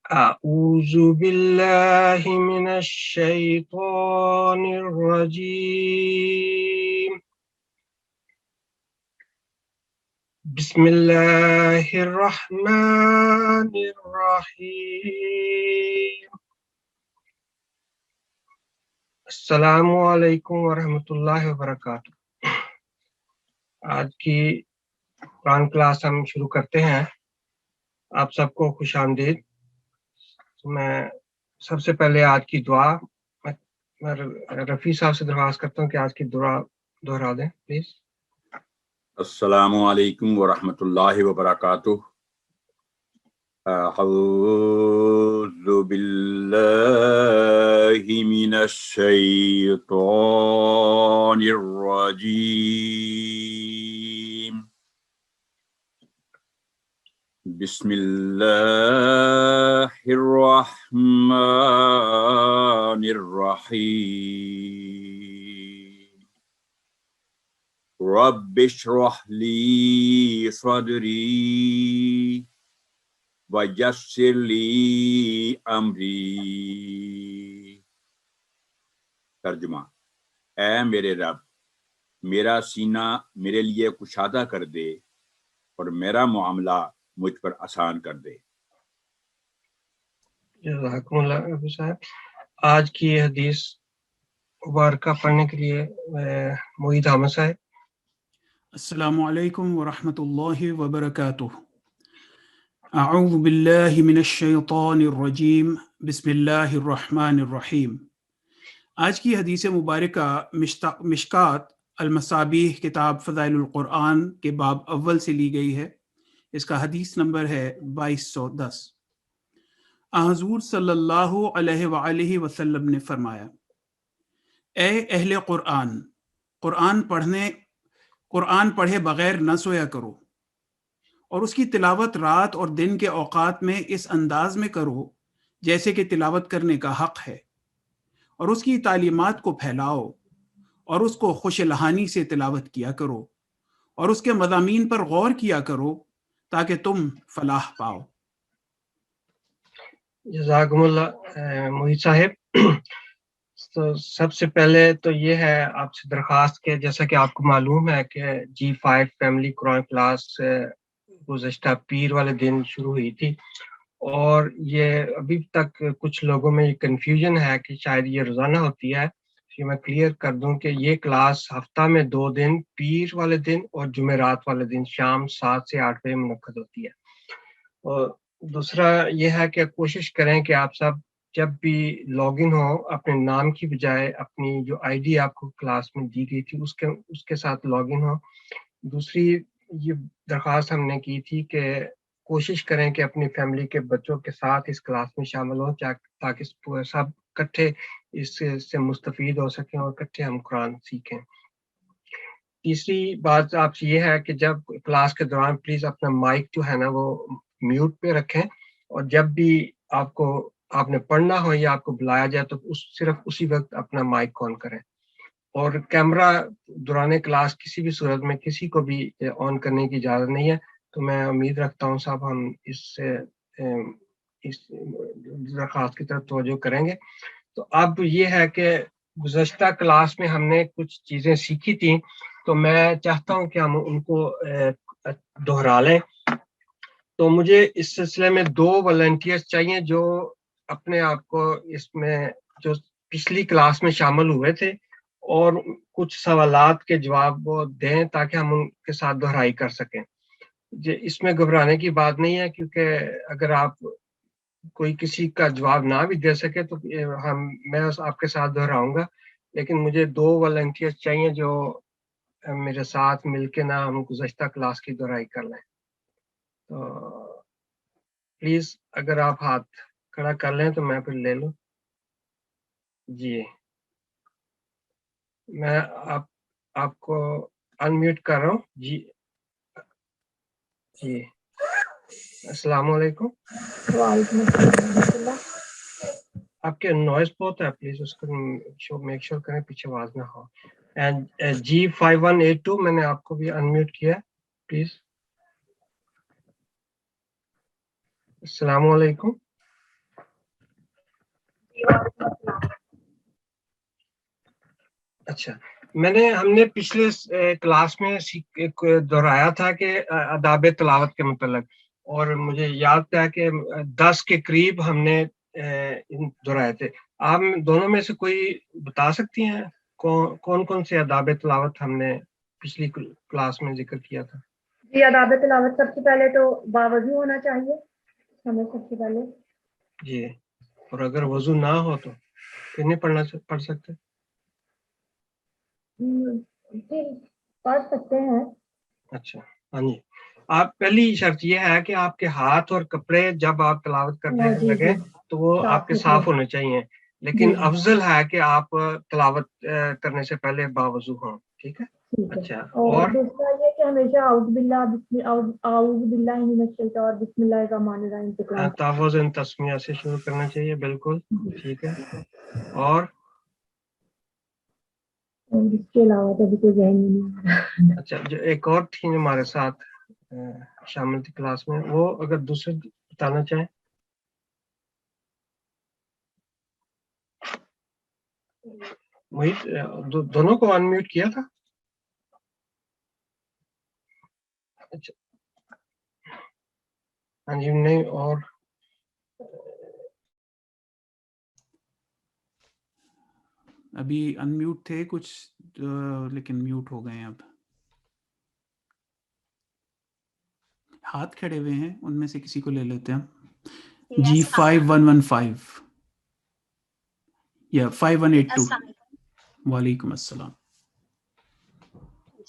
أعوذ بالله من الشيطان الرجيم بسم الله الرحمن الرحيم السلام علیکم ورحمۃ اللہ وبرکاتہ۔ آج کی قرآن کلاس ہم شروع کرتے ہیں۔ آپ سب کو خوش آمدید۔ میں سب سے پہلے آج کی دعا میں رفیع صاحب سے درخواست کرتا ہوں کہ آج کی دعا دہرا دیں پلیز۔ السلام علیکم ورحمۃ اللہ وبرکاتہ۔ اعوذ باللہ من الشیطان الرجیم، بسم اللہ الرحمن الرحیم، رب اشرح لی صدری ویسر لی امری۔ ترجمہ: اے میرے رب، میرا سینہ میرے لیے کشادہ کر دے اور میرا معاملہ مجھ پر آسان کر دے۔ جزاکم اللہ رفیع صاحب۔ آج کی حدیث مبارکہ پڑھنے کے لیے محیط احمد صاحب۔ السلام علیکم ورحمۃ اللہ وبرکاتہ۔ اعوذ باللہ من الشیطان الرجیم، بسم اللہ الرحمن الرحیم۔ آج کی حدیث مبارکہ مشکات المصابیح کتاب فضائل القرآن کے باب اول سے لی گئی ہے۔ اس کا حدیث نمبر ہے 2210۔ حضور صلی اللہ علیہ وآلہ وسلم نے فرمایا، اے اہل قرآن، قرآن پڑھے بغیر نہ سویا کرو، اور اس کی تلاوت رات اور دن کے اوقات میں اس انداز میں کرو جیسے کہ تلاوت کرنے کا حق ہے، اور اس کی تعلیمات کو پھیلاؤ، اور اس کو خوش لہانی سے تلاوت کیا کرو، اور اس کے مضامین پر غور کیا کرو تاکہ تم فلاح پاؤ۔ جزاکم اللہ محیط صاحب۔ تو سب سے پہلے تو یہ ہے آپ سے درخواست کہ جیسا کہ آپ کو معلوم ہے کہ G5 فیملی قرآن کلاس گزشتہ پیر والے دن شروع ہوئی تھی، اور یہ ابھی تک کچھ لوگوں میں یہ کنفیوژن ہے کہ شاید یہ روزانہ ہوتی ہے۔ یہ میں کلیئر کر دوں کہ یہ کلاس ہفتہ میں 2 دن، پیر والے دن اور جمعرات والے دن شام 7 سے 8 بجے منعقد ہوتی ہے۔ اور دوسرا یہ ہے کہ کوشش کریں کہ آپ سب جب بھی لاگ ان ہو اپنے نام کی بجائے اپنی جو آئی ڈی آپ کو کلاس میں دی گئی تھی اس کے ساتھ لاگ ان ہو۔ دوسری یہ درخواست ہم نے کی تھی کہ کوشش کریں کہ اپنی فیملی کے بچوں کے ساتھ اس کلاس میں شامل ہوں تاکہ سب اکٹھے اس سے مستفید ہو سکیں اور اکٹھے ہم قرآن سیکھیں۔ تیسری بات آپ سے یہ ہے کہ جب کلاس کے دوران پلیز اپنا مائک جو ہے نا وہ میوٹ پہ رکھیں، اور جب بھی آپ نے پڑھنا ہو یا آپ کو بلایا جائے تو صرف اسی وقت اپنا مائک آن کریں، اور کیمرہ دوران کلاس کسی بھی صورت میں کسی کو بھی آن کرنے کی اجازت نہیں ہے۔ تو میں امید رکھتا ہوں صاحب ہم اس درخواست کی طرف توجہ کریں گے۔ تو اب یہ ہے کہ گزشتہ کلاس میں ہم نے کچھ چیزیں سیکھی تھیں، تو میں چاہتا ہوں کہ ہم ان کو دہرا لیں۔ تو مجھے اس سلسلے میں 2 والنٹیئرز چاہیے جو اپنے آپ کو اس میں جو پچھلی کلاس میں شامل ہوئے تھے اور کچھ سوالات کے جواب وہ دیں تاکہ ہم ان کے ساتھ دہرائی کر سکیں۔ اس میں گھبرانے کی بات نہیں ہے، کیونکہ اگر آپ کوئی کسی کا جواب نہ بھی دے سکے تو میں آپ کے ساتھ دہراؤں گا، لیکن مجھے 2 والنٹیئرز چاہیے جو میرے ساتھ مل کے نہ ہم گزشتہ کلاس کی دہرائی کر لیں۔ تو پلیز اگر آپ ہاتھ کھڑا کر لیں تو میں پھر لے لوں۔ جی میں آپ کو انمیوٹ کر رہا ہوں۔ جی السلام علیکم۔ وعلیکم السلام ورحمۃ اللہ۔ آپ کے نوائز بہت ہے، پلیز اس کو میک شور کریں پیچھے آواز نہ ہو۔ G5182 میں نے آپ کو بھی انمیوٹ کیا، پلیز۔ السلام علیکم۔ اچھا ہم نے پچھلے کلاس میں دہرایا تھا کہ آداب تلاوت کے متعلق، اور مجھے یاد ہے کہ 10 کے قریب ہم نے دہرائے تھے. آپ دونوں میں سے کوئی بتا سکتی ہیں کون کون سے آداب تلاوت ہم نے پچھلی کلاس میں ذکر کیا تھا؟ جی آداب تلاوت سب سے پہلے تو باوضو ہونا چاہیے ہمیں سب سے پہلے. جی، اور اگر وضو نہ ہو تو پھر نہیں پڑھ سکتے؟ پھر پڑھ سکتے ہیں. اچھا ہاں جی. آپ پہلی شرط یہ ہے کہ آپ کے ہاتھ اور کپڑے جب آپ تلاوت کرنے لگے تو وہ آپ کے صاف ہونے چاہیے، لیکن افضل ہے کہ آپ تلاوت کرنے سے پہلے باوضو ہوں. ٹھیک ہے. اچھا، اور دوسرا یہ کہ ہمیشہ اعوذ باللہ من الشیطان بسم اللہ الرحمن الرحیم تحفظ تسمیہ سے شروع کرنا چاہیے. بالکل ٹھیک ہے. اور اس کے علاوہ تو ابھی کوئی ذہن نہیں ہے. اچھا، جو ایک اور تھی ہمارے ساتھ شامل تھی کلاس میں، وہ اگر دوسرے بتانا چاہیں. محیط دونوں کو انمیوٹ کیا تھا؟ اچھا ہاں جی. نہیں، اور ابھی انمیوٹ تھے کچھ لیکن میوٹ ہو گئے ہیں. اب ہاتھ کھڑے ہوئے ہیں، ان میں سے کسی کو لے لیتے ہیں. جی 5115 یا 5182. وعلیکم السلام.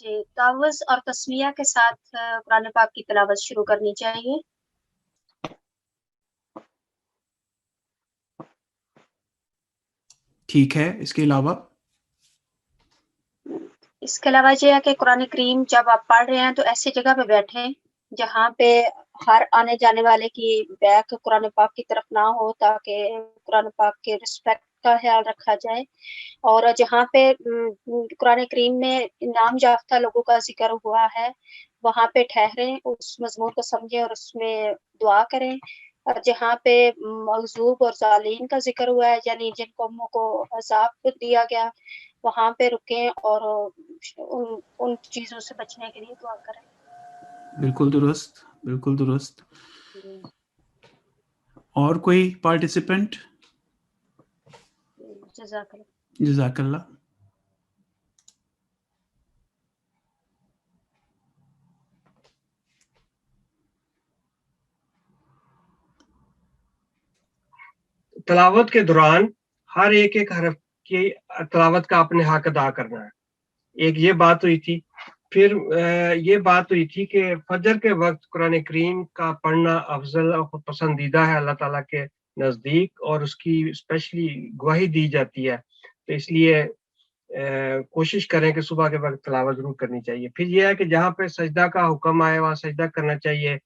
جی تعوذ اور تسمیہ کے ساتھ قرآن پاک کی تلاوت شروع کرنی چاہیے. ٹھیک ہے. اس کے علاوہ یہ ہے کہ قرآن کریم جب آپ پڑھ رہے ہیں تو ایسی جگہ پہ بیٹھیں جہاں پہ ہر آنے جانے والے کی بیک قرآن پاک کی طرف نہ ہو، تاکہ قرآن پاک کے رسپیکٹ کا خیال رکھا جائے. اور جہاں پہ قرآن کریم میں نام یافتہ لوگوں کا ذکر ہوا ہے وہاں پہ ٹھہریں، اس مضمون کو سمجھیں اور اس میں دعا کریں. اور جہاں پہ مغضوب اور ظالمین کا ذکر ہوا ہے، یعنی جن قوموں کو عذاب دیا گیا، وہاں پہ رکیں اور ان چیزوں سے بچنے کے لیے دعا کریں. بالکل درست، بالکل درست. اور کوئی پارٹیسپینٹ؟ جزاک اللہ. جزاک اللہ. تلاوت کے دوران ہر ایک حرف کی تلاوت کا اپنے حق ادا کرنا ہے. ایک یہ بات ہوئی تھی. پھر یہ بات ہوئی تھی کہ فجر کے وقت قرآن کریم کا پڑھنا افضل اور پسندیدہ ہے اللہ تعالیٰ کے نزدیک، اور اس کی اسپیشلی گواہی دی جاتی ہے. تو اس لیے کوشش کریں کہ صبح کے وقت تلاوت ضرور کرنی چاہیے. پھر یہ ہے کہ جہاں پہ سجدہ کا حکم آئے وہاں سجدہ کرنا چاہیے.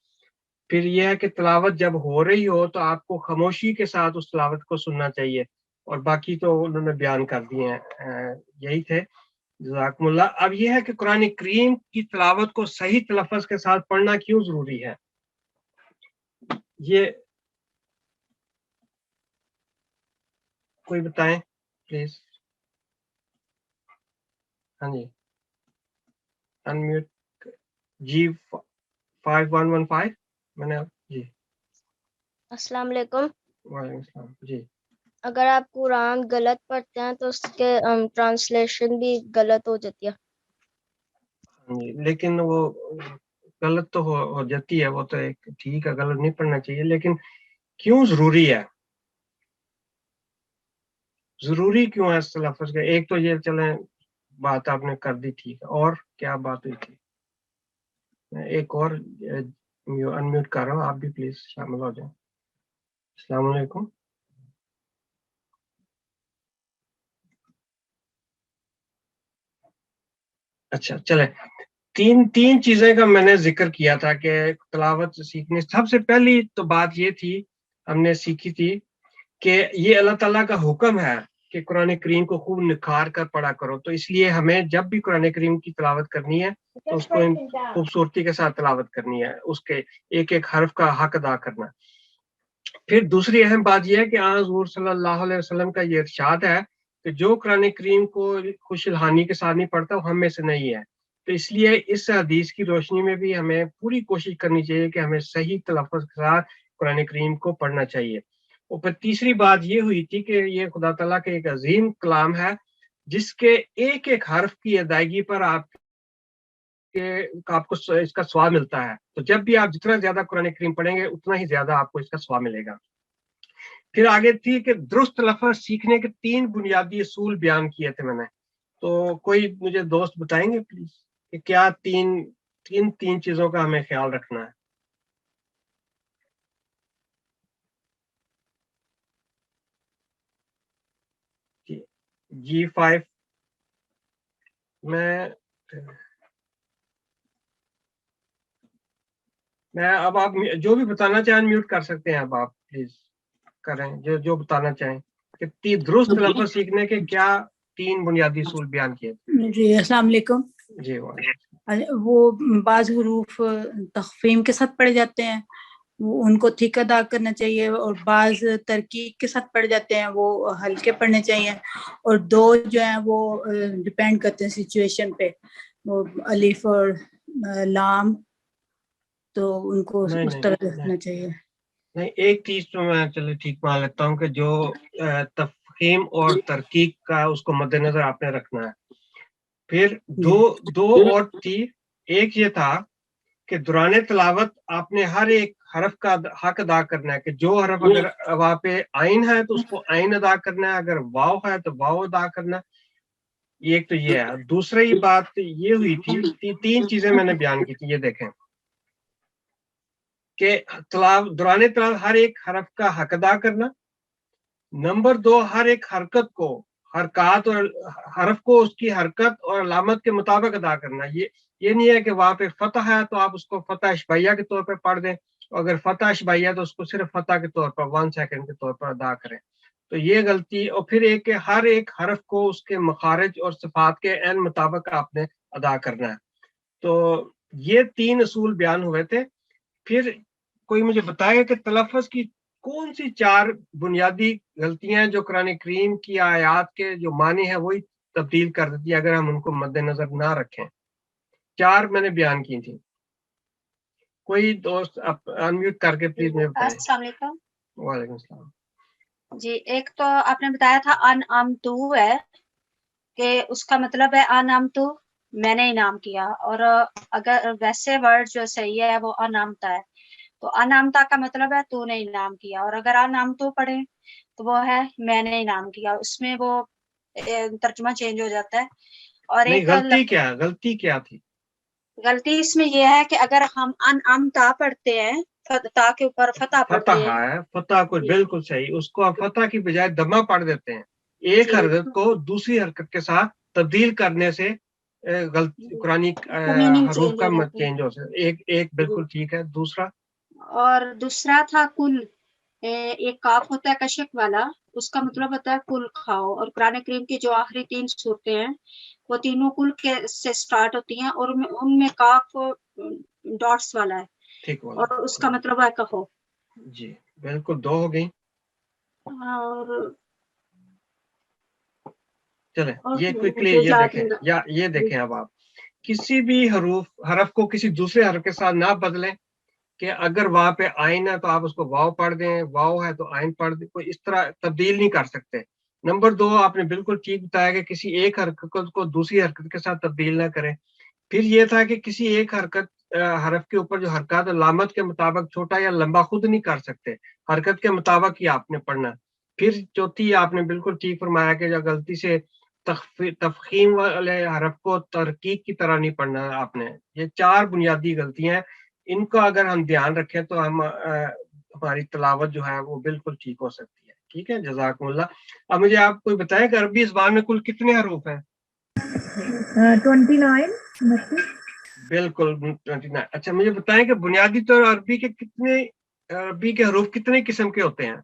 پھر یہ ہے کہ تلاوت جب ہو رہی ہو تو آپ کو خاموشی کے ساتھ اس تلاوت کو سننا چاہیے. اور باقی تو انہوں نے بیان کر دیے ہیں، یہی تھے. جزاکم اللہ. اب یہ ہے کہ قرآن کریم کی تلاوت کو صحیح تلفظ کے ساتھ پڑھنا کیوں ضروری ہے، یہ کوئی بتائیں پلیز. ہاں جی انمیوٹ. جی 5115 میں نے. جی السلام علیکم. وعلیکم السلام. جی اگر آپ قرآن غلط پڑھتے ہیں تو اس کے ٹرانسلیشن بھی غلط ہو جاتی ہے. جی لیکن وہ غلط تو ہو جاتی ہے، وہ تو ایک ٹھیک ہے، غلط نہیں پڑھنا چاہیے. لیکن کیوں ضروری ہے، ضروری کیوں ہے اس لفظ کا؟ ایک تو یہ چلیں بات آپ نے کر دی، ٹھیک ہے. اور کیا بات ہوئی تھی؟ میں ایک اور انمیوٹ کر رہا ہوں، آپ بھی پلیز شامل ہو جائیں. السلام علیکم. اچھا چلے، تین چیزیں کا میں نے ذکر کیا تھا کہ تلاوت سیکھنے. سب سے پہلی تو بات یہ تھی ہم نے سیکھی تھی کہ یہ اللہ تعالیٰ کا حکم ہے کہ قرآن کریم کو خوب نکھار کر پڑھا کرو. تو اس لیے ہمیں جب بھی قرآن کریم کی تلاوت کرنی ہے تو اس کو خوبصورتی کے ساتھ تلاوت کرنی ہے، اس کے ایک ایک حرف کا حق ادا کرنا. پھر دوسری اہم بات یہ ہے کہ حضور صلی اللہ علیہ وسلم کا یہ ارشاد ہے کہ جو قرآن کریم کو خوش الحانی کے ساتھ نہیں پڑھتا وہ ہم میں سے نہیں ہے. تو اس لیے اس حدیث کی روشنی میں بھی ہمیں پوری کوشش کرنی چاہیے کہ ہمیں صحیح تلفظ کے ساتھ قرآن کریم کو پڑھنا چاہیے. اور پھر تیسری بات یہ ہوئی تھی کہ یہ خدا تعالیٰ کا ایک عظیم کلام ہے جس کے ایک ایک حرف کی ادائیگی پر آپ کو اس کا ثواب ملتا ہے. تو جب بھی آپ جتنا زیادہ قرآن کریم پڑھیں گے اتنا ہی زیادہ آپ کو اس کا ثواب ملے گا. پھر آگے تھی کہ درست لفظ سیکھنے کے 3 بنیادی اصول بیان کیے تھے میں نے. تو کوئی مجھے دوست بتائیں گے پلیز کہ کیا تین چیزوں کا ہمیں خیال رکھنا ہے؟ G5 میں اب آپ جو بھی بتانا چاہیں میوٹ کر سکتے ہیں. اب آپ پلیز کریں جو بتانا چاہیں کہ درست لفظ سیکھنے کے کیا 3 بنیادی اصول بیان کیے تھے. جی السلام علیکم. جی وہ بعض حروف تخفیم کے ساتھ پڑھے جاتے ہیں وہ ان کو ٹھیک ادا کرنا چاہیے, اور بعض ترکیب کے ساتھ پڑھ جاتے ہیں وہ ہلکے پڑھنے چاہیے, اور 2 جو ہیں وہ ڈیپینڈ کرتے ہیں سچویشن پہ, وہ الف اور لام, تو ان کو اس طرح رکھنا چاہیے. نہیں, ایک چیز تو میں چلے ٹھیک مان لیتا ہوں کہ جو تفخیم اور ترکیب کا اس کو مد نظر آپ نے رکھنا ہے. پھر دو اور تھی. ایک یہ تھا کہ دوران تلاوت آپ نے ہر ایک حرف کا حق ادا کرنا ہے کہ جو حرف اگر وہاں پہ عین ہے تو اس کو عین ادا کرنا ہے, اگر واو ہے تو واو ادا کرنا. ایک تو یہ ہے. دوسری بات یہ ہوئی تھی 3 چیزیں میں نے بیان کی تھی. یہ دیکھیں کہ دوران تلاوت ہر ایک حرف کا حق ادا کرنا. نمبر 2, ہر ایک حرکت کو حرکات اور حرف کو اس کی حرکت اور علامت کے مطابق ادا کرنا. یہ نہیں ہے کہ وہاں پہ فتح ہے تو آپ اس کو فتح اشباعیہ کے طور پہ پڑھ دیں, اور اگر فتح اشباعیہ تو اس کو صرف فتح کے طور پر 1 سیکنڈ کے طور پر ادا کریں. تو یہ غلطی. اور پھر ایک کہ ہر ایک حرف کو اس کے مخارج اور صفات کے عین مطابق آپ نے ادا کرنا ہے. تو یہ 3 اصول بیان ہوئے تھے. پھر کوئی مجھے بتائے کہ تلفظ کی کون سی 4 بنیادی غلطیاں ہیں جو قرآن کریم کی آیات کے جو معنی ہیں وہی تبدیل کر دیتی اگر ہم ان کو مد نظر نہ رکھیں. 4 میں نے بیان کی تھی. کوئی دوست انمیوٹ کر کے پلیز مجھے بتائیں. السلام علیکم. وعلیکم السلام. جی, ایک تو آپ نے بتایا تھا انعمتو ہے کہ اس کا مطلب ہے انعمتو میں نے انعام کیا, اور اگر ویسے ورڈ جو صحیح ہے وہ انعمتا ہے, تو انعمتا کا مطلب ہے تو نے انعام کیا, اور اگر انعمتو پڑھے تو وہ ہے میں نے انعام کیا. اس میں وہ ترجمہ چینج ہو جاتا ہے. اور ایک غلطی کیا تھی؟ غلطی اس میں یہ ہے کہ اگر ہم انعمتا پڑھتے ہیں تا کے اوپر فتح پڑھتے ہیں. فتح ہے, فتح کو بالکل صحیح, اس کو فتح کی بجائے دمہ پڑھ دیتے ہیں. ایک حرکت کو دوسری حرکت کے ساتھ تبدیل کرنے سے قرآنی حروف کا چینج ہو سکتا ہے. ایک بالکل ٹھیک ہے. دوسرا تھا کل, ایک کاف ہوتا ہے کشک والا, اس کا مطلب ہوتا ہے کل کھاؤ. اور قرآن کریم کی جو آخری 3 صورتیں ہیں وہ تینوں کل کے سے سٹارٹ ہوتی ہیں, اور ان میں کاف ڈاٹس والا ہے, ٹھیک والا, اور اس کا مطلب ہے کہو. جی بالکل 2 ہو گئی. اور چلیں یہ کوئکلی یہ دیکھیں. اب آپ کسی بھی حرف کو کسی دوسرے حرف کے ساتھ نہ بدلیں کہ اگر وہاں پہ آئین ہے تو آپ اس کو واو پڑھ دیں, واو ہے تو آئین پڑھ دیں, کوئی اس طرح تبدیل نہیں کر سکتے. نمبر 2, آپ نے بالکل ٹھیک بتایا کہ کسی ایک حرکت کو دوسری حرکت کے ساتھ تبدیل نہ کریں. پھر یہ تھا کہ کسی ایک حرف کے اوپر جو حرکات علامت کے مطابق چھوٹا یا لمبا خود نہیں کر سکتے, حرکت کے مطابق ہی آپ نے پڑھنا. پھر چوتھی آپ نے بالکل ٹھیک فرمایا کہ جو غلطی سے تفخیم والے حرف کو ترکیب کی طرح نہیں پڑھنا آپ نے. یہ 4 بنیادی غلطیاں ہیں, ان کو اگر ہم دھیان رکھیں تو ہماری تلاوت جو ہے وہ بالکل ٹھیک ہو سکتی ہے. ٹھیک ہے, جزاکم اللہ. اب مجھے آپ کوئی بتائیں کہ عربی زبان میں کل کتنے حروف ہیں؟ 29. بالکل 29. اچھا مجھے بتائیں کہ بنیادی طور عربی کے حروف کتنے قسم کے ہوتے ہیں؟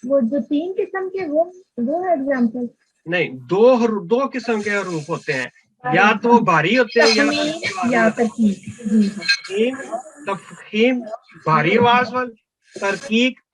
وہ جو 3 قسم کے وہ ہے ایگزامپل. نہیں, 2 قسم کے حروف ہوتے ہیں, یا تو بھاری ہوتے ہیں یا تفخیم بھاری آواز والی, ترکیب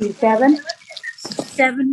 7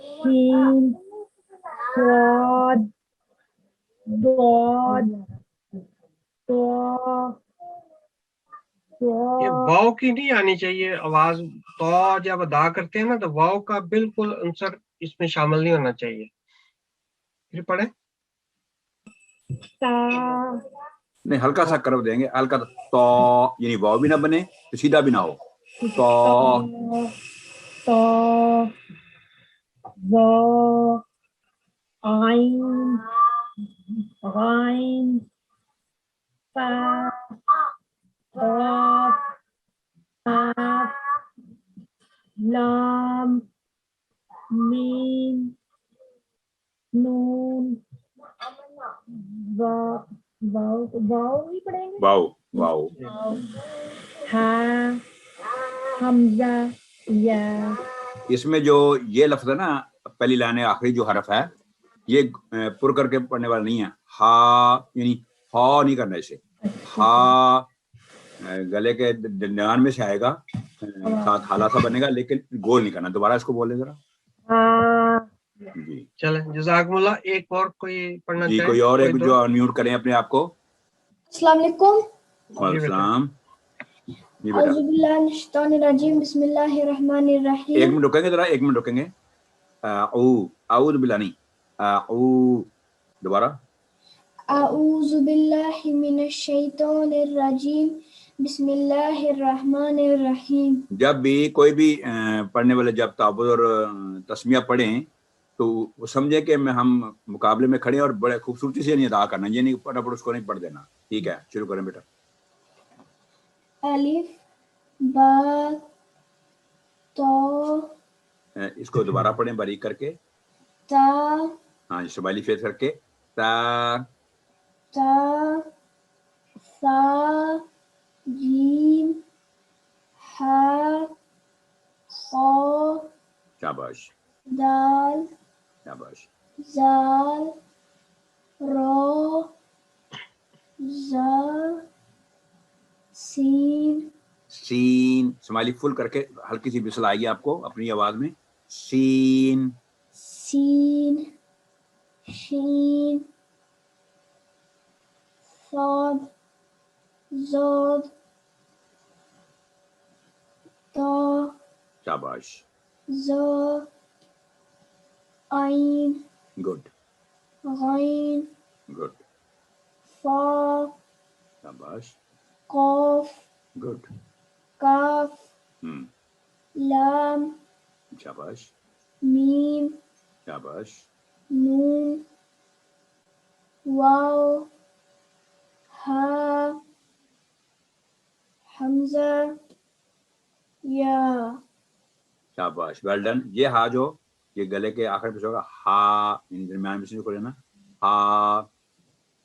شین صاد ضاد طا یہ ضا واو کی نہیں آنی چاہیے آواز. تو جب ادا کرتے ہیں نا تو واو کا بالکل عنصر اس میں شامل نہیں ہونا چاہیے. پھر پڑھیں. تا نہیں ہلکا سا کرو دیں گے, ہلکا تو یعنی واو بھی نہ بنے تو سیدھا بھی نہ ہو. تو تا ضا عین غین فا قاف قاف لام میم نون واو واو واو بھی پڑھیں گے. واو واو ہاں حمزہ یا اس میں جو یہ لفظ ہے نا پہلی لائن آخری جو حرف ہے یہ پر کر کے پڑھنے والا نہیں ہے. ہا یعنی ہا نہیں کرنا اسے. ہا گلے کے درمیان میں سے آئے گا, ساتھ حالہ سا بنے گا لیکن گول نہیں کرنا. دوبارہ اس کو بولے ذرا. ہاں جی چلیں جزاکم اللہ. ایک اور کوئی پڑھنا جی چاہے؟ کوئی اور ایک دو؟ جو انمیوٹ کریں اپنے آپ کو. السلام علیکم. وعلیکم السلام. جی بیٹا اعوذ باللہ من الشیطان الرجیم بسم اللہ الرحمن ایک الرحیم. منٹ رکیں گے ذرا, ایک منٹ رکیں گے. اعوذ باللہ نہیں, دوبارہ. اعوذ باللہ من الشیطان الرجیم بسم اللہ الرحمن الرحیم. جب بھی کوئی بھی پڑھنے والے جب تعوذ اور تسمیہ پڑھیں تو وہ سمجھے کہ ہم مقابلے میں کھڑے ہیں اور بڑے خوبصورتی سے نہیں ادا کرنا, یہ نہیں پڑھ اس کو نہیں پڑھ دینا. ٹھیک ہے, شروع کریں بیٹا. الف با تا اس کو دوبارہ پڑھیں باریک کر کے. تا ہاں شمالی فیس کر کے. تا تا ثا جیم ہا خا شاباش دال شاباش. زال را زا سین سین شمالی فل کر کے ہلکی سی بسل آئیے آپ کو اپنی آواز میں. سین سین شین صاد زاد طا شاباش زا عین گڈ غین گڈ فا شاباش قاف گڈ. کاف لام شاباش میم شاباش نون واو ہا حمزہ یا. شاباش ویل ڈن. یہ ہا جو یہ گلے کے آخر پہ ہوگا ہا, یعنی درمیان میں سے کو لینا ہا.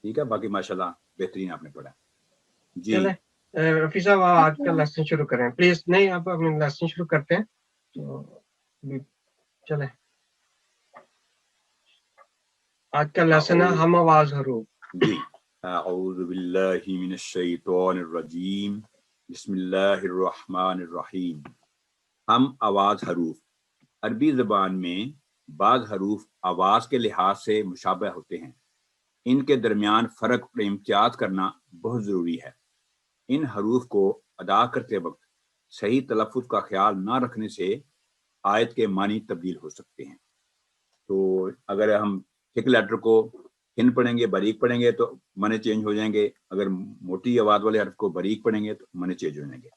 ٹھیک ہے, باقی ماشاءاللہ بہترین آپ نے پڑھا. جی چلیں رفیع صاحب آج کا لیسن شروع کریں پلیز. نہیں آپ اپنا لیسن شروع کرتے ہیں تو چلیں. آج کا لیسن ہے ہم آواز حروف. جی اعوذ باللہ من الشیطان الرجیم بسم اللہ الرحمن الرحیم. ہم آواز حروف. عربی زبان میں بعض حروف آواز کے لحاظ سے مشابہ ہوتے ہیں. ان کے درمیان فرق اور امتیاز کرنا بہت ضروری ہے. ان حروف کو ادا کرتے وقت صحیح تلفظ کا خیال نہ رکھنے سے آیت کے معنی تبدیل ہو سکتے ہیں. تو اگر ہم ٹھیک لیٹر کو ہن پڑھیں گے باریک پڑھیں گے تو معنی چینج ہو جائیں گے. اگر موٹی آواز والے حرف کو باریک پڑھیں گے تو معنی چینج ہو جائیں گے.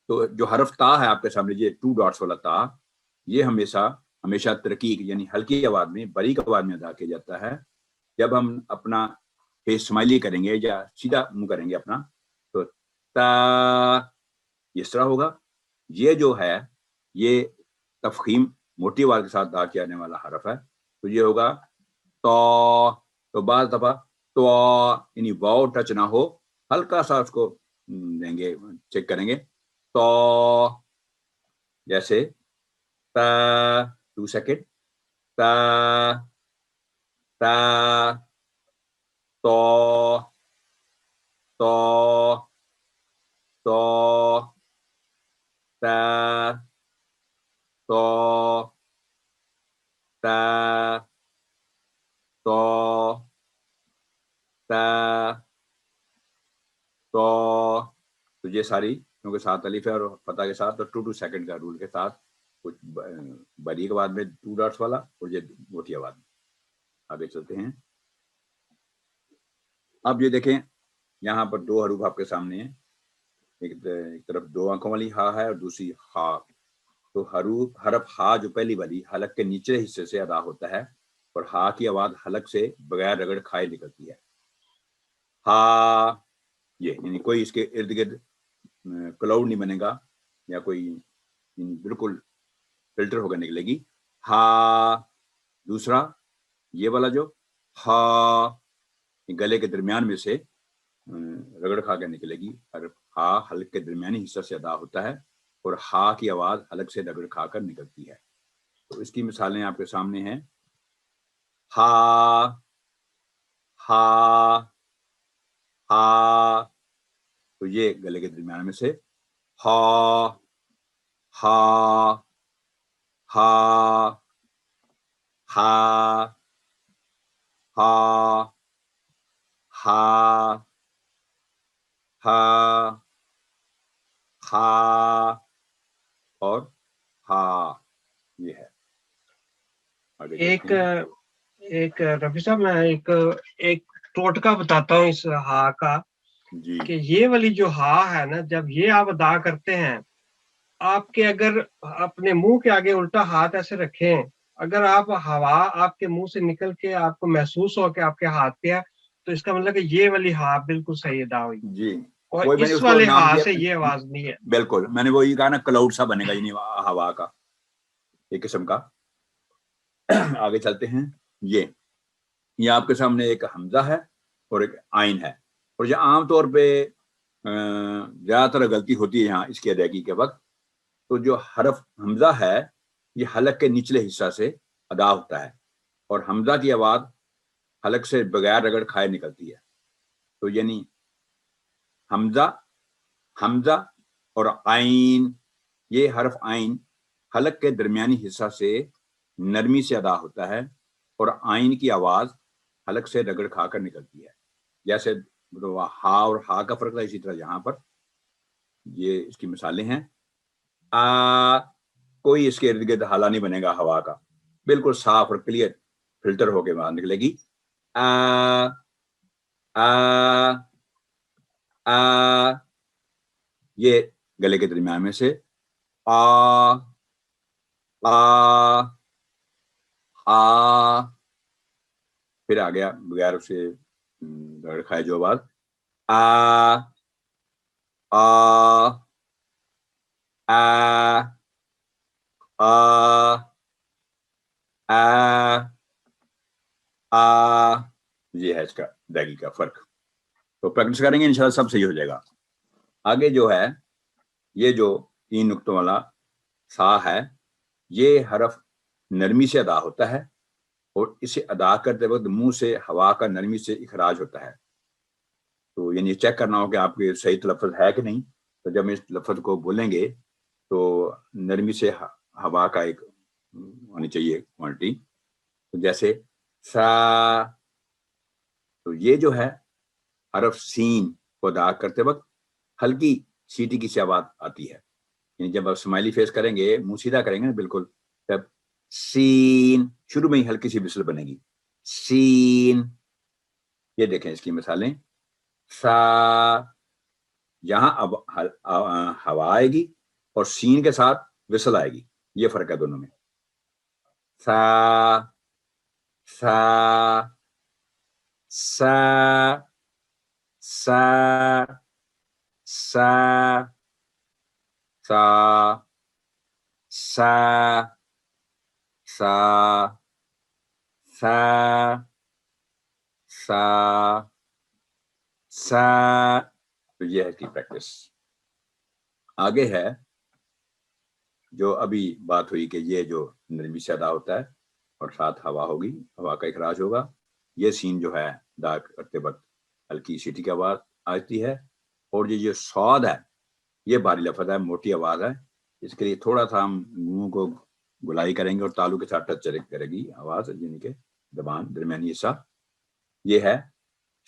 تو جو حرف تا ہے آپ کے سامنے یہ 2 ڈاٹس والا تا, یہ ہمیشہ ترقیق یعنی ہلکی آواز میں باریک آواز میں ادا کیا جاتا ہے. جب ہم اپنا فیس اسمائلی کریں گے یا سیدھا منہ کریں گے اپنا تو تا اس طرح ہوگا. یہ جو ہے یہ تفخیم موٹی آواز کے ساتھ ادا کیا جانے والا حرف ہے. تو یہ ہوگا تو بعض دفعہ تو یعنی واؤ ٹچ نہ ہو, ہلکا سا اس کو دیں گے, چیک کریں گے. تو جیسے تا 2 سیکنڈ تا تا تو تو تو تا تو تو یہ ساری کیونکہ 7 الف ہے اور فتح کے ساتھ، تو 2 سیکنڈ کا رول کے ساتھ کچھ بری کے بعد میں 2 ڈاٹس والا اور یہ موٹی آواز میں. آگے چلتے ہیں. اب یہ دیکھیں یہاں پر 2 حروف آپ کے سامنے ہیں. ایک طرف 2 آنکھوں والی ہا ہے اور دوسری ہا. تو حرف ہا جو پہلی والی حلق کے نیچے حصے سے ادا ہوتا ہے اور ہا کی آواز حلق سے بغیر رگڑ کھائے نکلتی ہے. ہا یہ یعنی کوئی اس کے ارد گرد کلاؤڈ نہیں بنے گا یا کوئی بالکل فلٹر ہو کر نکلے گی. ہا. دوسرا یہ والا جو ہا گلے کے درمیان میں سے رگڑ کھا کے نکلے گی. ہا حلق کے درمیانی حصہ سے ادا ہوتا ہے اور ہا کی آواز حلق سے رگڑ کھا کر نکلتی ہے. تو اس کی مثالیں آپ کے سامنے ہیں. ہا ہا ہا. تو یہ گلے کے درمیان میں سے ہا ہا ہا ہا ہا ہا ہا ہا اور ہا. یہ ہے. ایک رفیع صاحب میں ایک ٹوٹکا بتاتا ہوں اس ہا کا جی کہ یہ والی جو ہا ہے نا، جب یہ آپ ادا کرتے ہیں، آپ کے اگر اپنے منہ کے آگے الٹا ہاتھ ایسے رکھیں، اگر آپ ہوا آپ کے منہ سے نکل کے آپ کو محسوس ہو کہ آپ کے ہاتھ پہ ہے، تو اس کا مطلب کہ یہ والی ہا بالکل صحیح ادا ہوئی. جی. اور وہی میں نے اس اس کو والے نام ہا دیا. سے یہ آواز نہیں ہے. بالکل میں نے وہی کہا نا، کلاؤڈ سا بنے گا یعنی ہوا کا ایک قسم کا. آگے چلتے ہیں. یہ آپ کے سامنے ایک حمزہ ہے اور ایک عین ہے. اور یہ عام طور پہ زیادہ تر غلطی ہوتی ہے یہاں اس کی ادائیگی کے وقت. تو جو حرف حمزہ ہے یہ حلق کے نچلے حصہ سے ادا ہوتا ہے اور حمزہ کی آواز حلق سے بغیر رگڑ کھائے نکلتی ہے. تو یعنی حمزہ اور عین، یہ حرف عین حلق کے درمیانی حصہ سے نرمی سے ادا ہوتا ہے اور عین کی آواز حلق سے رگڑ کھا کر نکلتی ہے. جیسے ہا اور ہا کا فرق تھا، اسی طرح یہاں پر یہ اس کی مثالیں ہیں. کوئی اس کے ارد گرد حالا نہیں بنے گا ہوا کا، بالکل صاف اور کلیئر فلٹر ہو کے باہر نکلے گی. یہ گلے کے درمیان میں سے پھر آ گیا بغیر اسے رگڑ کھائے جو آواز یہ ہے اس کا ادائیگی کا فرق. تو پریکٹس کریں گے انشاءاللہ سب صحیح ہو جائے گا. آگے جو ہے یہ جو 3 نقطوں والا سا ہے، یہ حرف نرمی سے ادا ہوتا ہے اور اسے ادا کرتے وقت منہ سے ہوا کا نرمی سے اخراج ہوتا ہے. تو یعنی چیک کرنا ہو کہ آپ کے صحیح تلفظ ہے کہ نہیں. تو جب اس لفظ کو بولیں گے تو نرمی سے ہوا کا ایک ہونی چاہیے کوانٹٹی. تو جیسے سا، تو یہ جو ہے حرف سین کو ادا کرتے وقت ہلکی سیٹی کی سی آواز آتی ہے. یعنی جب آپ اسمائلی فیس کریں گے، منہ سیدھا کریں گے نا بالکل، جب سین شروع میں ہی ہلکی سی بسل بنے گی سین. یہ دیکھیں اس کی مثالیں. سا یہاں اب ہوا آئے گی اور سین کے ساتھ وسل آئے گی، یہ فرق ہے دونوں میں. سا سا سا سا سا سا سا سا سا سا سا. تو یہ ہے اس کی پریکٹس. آگے ہے جو ابھی بات ہوئی کہ یہ جو نرمی سے ادا ہوتا ہے اور ساتھ ہوا ہوگی، ہوا کا اخراج ہوگا. یہ سین جو ہے ادا کرتے وقت ہلکی سیٹی کی آواز آتی ہے. اور یہ جو صاد ہے یہ بھاری لفظ ہے، موٹی آواز ہے. اس کے لیے تھوڑا سا ہم منہ کو گلائی کریں گے اور تالو کے ساتھ ٹچ کرے گی آواز، یعنی کہ زبان درمیانی حصہ. یہ ہے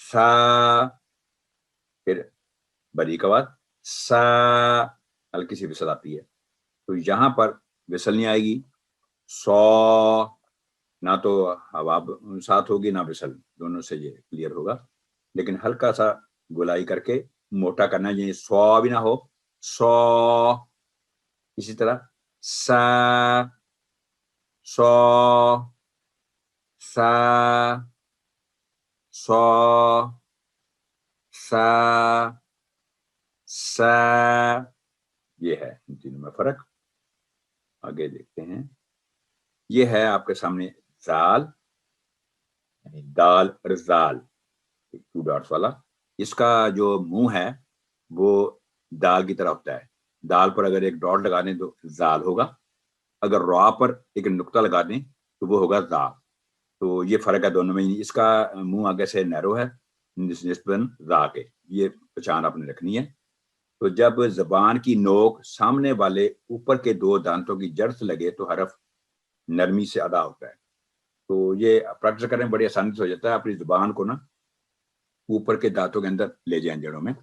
سا، پھر بریک آواز سا ہلکی سی وصل آتی ہے. تو یہاں پر وصل نہیں آئے گی. سو نہ تو ہوا ساتھ ہوگی نہ وصل, دونوں سے یہ کلیئر ہوگا. لیکن ہلکا سا گولائی کر کے موٹا کرنا ہے, سو بھی نہ ہو. سو. اسی طرح سا سو سا سو سا سا. یہ ہے ان تینوں میں فرق. آگے دیکھتے ہیں. یہ ہے آپ کے سامنے زال, یعنی دال اور زال, 2 ڈاٹس والا. اس کا جو منہ ہے وہ دال کی طرح ہوتا ہے. دال پر اگر ایک ڈاٹ لگا دیں تو زال ہوگا, اگر را پر ایک نقطہ لگا دیں تو وہ ہوگا زال. تو یہ فرق ہے دونوں میں. اس کا منہ آگے سے نیرو ہے نسبتاً را کے. یہ پہچان آپ نے رکھنی ہے. تو جب زبان کی نوک سامنے والے اوپر کے 2 دانتوں کی جڑ سے لگے تو حرف نرمی سے ادا ہوتا ہے. تو یہ پریکٹس کریں, بڑی آسانی سے ہو جاتا ہے. اپنی زبان کو نا اوپر کے دانتوں کے اندر لے جائیں جڑوں میں.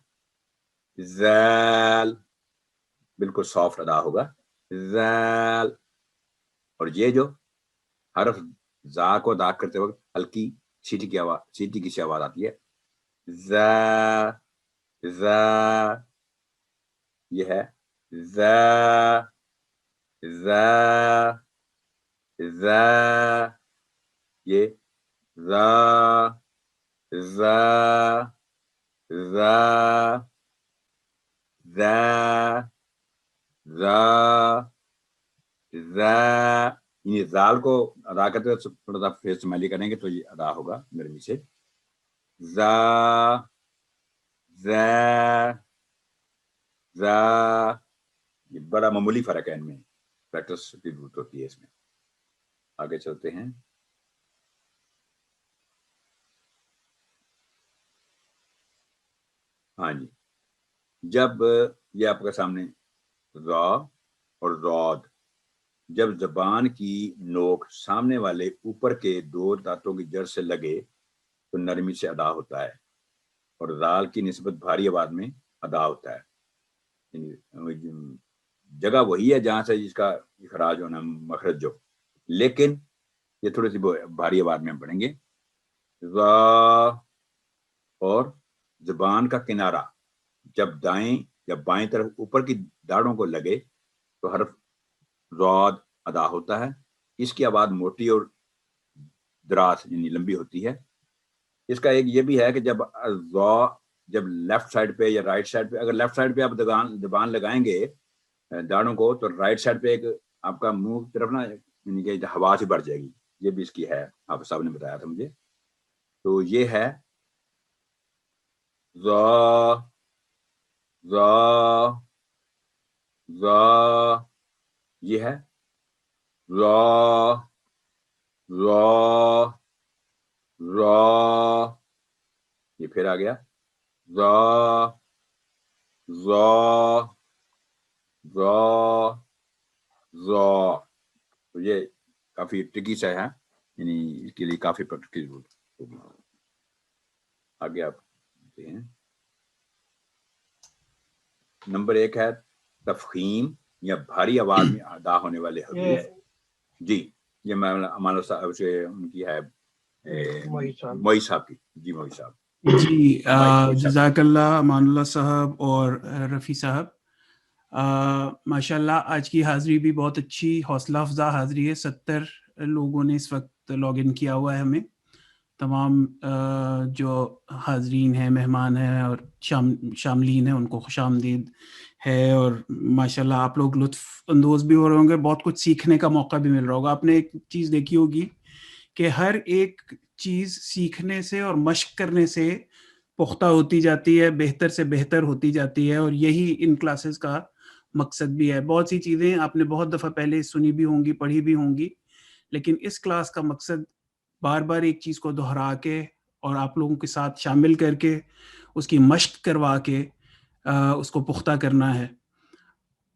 زال بالکل سافٹ ادا ہوگا. زال. اور یہ جو حرف زا کو ادا کرتے وقت ہلکی سیٹی کی سی آواز آتی ہے. زا زا. یہ ہے زا زا زا. یہ زا زا زا زا زا زا. یہ زال کو ادا کرتے ہوئے تھوڑا سا فیس سمیلی کریں گے تو یہ ادا ہوگا نرمی سے. زا زا زا. یہ بڑا معمولی فرق ہے ان میں, پریکٹس کی ضرورت ہوتی ہے اس میں. آگے چلتے ہیں. ہاں جی, جب یہ آپ کے سامنے را اور رود, جب زبان کی نوک سامنے والے اوپر کے 2 دانتوں کی جڑ سے لگے تو نرمی سے ادا ہوتا ہے, اور زال کی نسبت بھاری آواز میں ادا ہوتا ہے. جگہ وہی ہے جہاں سے اس کا اخراج ہونا, مخرج جو, لیکن یہ تھوڑی سی بھاری آواز میں ہم پڑھیں گے. را. اور زبان کا کنارہ جب دائیں یا بائیں طرف اوپر کی داڑھوں کو لگے تو حرف رود ادا ہوتا ہے. اس کی آواز موٹی اور دراز یعنی لمبی ہوتی ہے. اس کا ایک یہ بھی ہے کہ جب لیفٹ سائڈ پہ یا رائٹ سائڈ پہ, اگر لیفٹ سائڈ پہ آپ زبان لگائیں گے داڑھوں کو, تو رائٹ سائڈ پہ ایک آپ کا منہ طرف نا یعنی کہ ہوا سے بڑھ جائے گی. یہ بھی اس کی ہے, آپ صاحب نے بتایا تھا مجھے. تو یہ ہے ذا ذا ذا. یہ ہے را را را. یہ پھر آ گیا ذا ذا ذا ذا. تو یہ کافی ٹرکی سا ہے, یعنی اس کے لیے کافی پریکٹس کی ضرورت ہوگی. آگے آپ دیکھتے ہیں. نمبر 1 ہے تفخیم یا بھاری آواز میں ادا ہونے والے حروف. جی یہ امان صاحب سے ان کی ہے, موئی صاحب کی. جی موئی صاحب. جی جزاک اللہ امان اللہ صاحب اور رفیع صاحب. ماشاء اللہ آج کی حاضری بھی بہت اچھی حوصلہ افزا حاضری ہے. 70 لوگوں نے اس وقت لاگ ان کیا ہوا ہے. ہمیں تمام جو حاضرین ہیں, مہمان ہیں اور شاملین ہیں, ان کو خوش آمدید ہے. اور ماشاءاللہ آپ لوگ لطف اندوز بھی ہو رہے ہوں گے, بہت کچھ سیکھنے کا موقع بھی مل رہا ہوگا. آپ نے ایک چیز دیکھی ہوگی کہ ہر ایک چیز سیکھنے سے اور مشق کرنے سے پختہ ہوتی جاتی ہے, بہتر سے بہتر ہوتی جاتی ہے, اور یہی ان کلاسز کا مقصد بھی ہے. بہت سی چیزیں آپ نے بہت دفعہ پہلے سنی بھی ہوں گی, پڑھی بھی ہوں گی, لیکن اس کلاس کا مقصد بار بار ایک چیز کو دہرا کے اور آپ لوگوں کے ساتھ شامل کر کے اس کی مشق کروا کے اس کو پختہ کرنا ہے.